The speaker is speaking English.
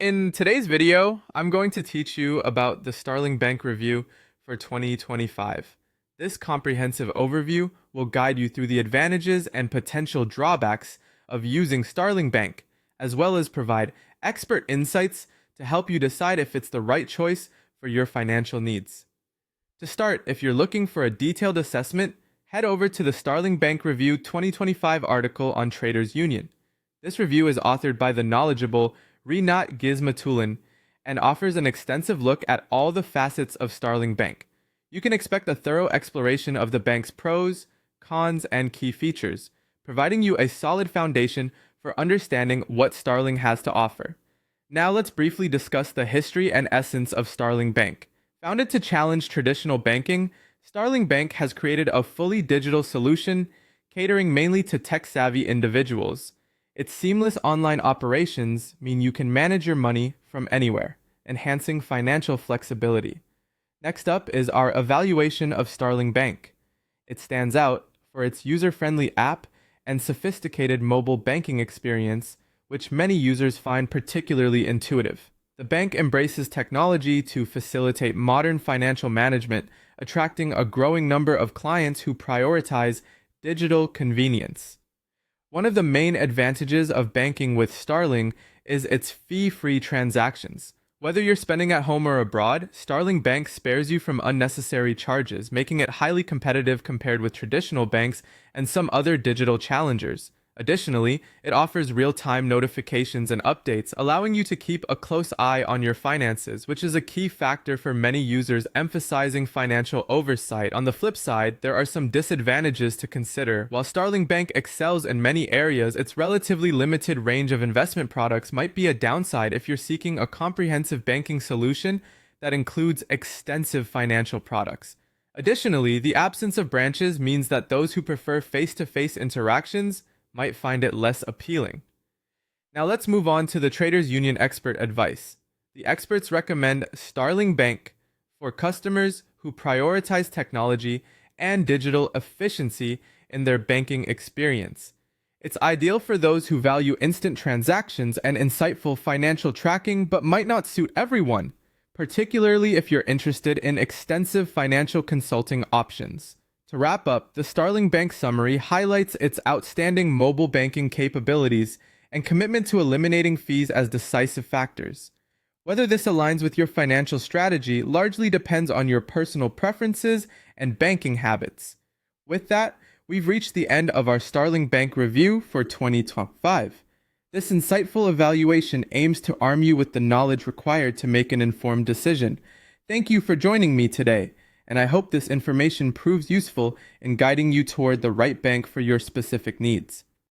In today's video, I'm going to teach you about the Starling Bank review for 2025. This comprehensive overview will guide you through the advantages and potential drawbacks of using Starling Bank, as well as provide expert insights to help you decide if it's the right choice for your financial needs. To start, if you're looking for a detailed assessment, head over to the Starling Bank Review 2025 article on Traders Union. This review is authored by the knowledgeable Rinat Gizmatulin and offers an extensive look at all the facets of Starling Bank. You can expect a thorough exploration of the bank's pros, cons, and key features, providing you a solid foundation for understanding what Starling has to offer. Now let's briefly discuss the history and essence of Starling Bank. Founded to challenge traditional banking, Starling Bank has created a fully digital solution catering mainly to tech-savvy individuals. Its seamless online operations mean you can manage your money from anywhere, enhancing financial flexibility. Next up is our evaluation of Starling Bank. It stands out for its user-friendly app and sophisticated mobile banking experience, which many users find particularly intuitive. The bank embraces technology to facilitate modern financial management, attracting a growing number of clients who prioritize digital convenience. One of the main advantages of banking with Starling is its fee-free transactions. Whether you're spending at home or abroad, Starling Bank spares you from unnecessary charges, making it highly competitive compared with traditional banks and some other digital challengers. Additionally, it offers real-time notifications and updates, allowing you to keep a close eye on your finances, which is a key factor for many users emphasizing financial oversight. On the flip side, there are some disadvantages to consider. While Starling Bank excels in many areas, its relatively limited range of investment products might be a downside if you're seeking a comprehensive banking solution that includes extensive financial products. Additionally, the absence of branches means that those who prefer face-to-face interactions might find it less appealing. Now let's move on to the Traders Union expert advice. The experts recommend Starling Bank for customers who prioritize technology and digital efficiency in their banking experience. It's ideal for those who value instant transactions and insightful financial tracking, but might not suit everyone, particularly if you're interested in extensive financial consulting options. To wrap up, the Starling Bank summary highlights its outstanding mobile banking capabilities and commitment to eliminating fees as decisive factors. Whether this aligns with your financial strategy largely depends on your personal preferences and banking habits. With that, we've reached the end of our Starling Bank review for 2025. This insightful evaluation aims to arm you with the knowledge required to make an informed decision. Thank you for joining me today, and I hope this information proves useful in guiding you toward the right bank for your specific needs.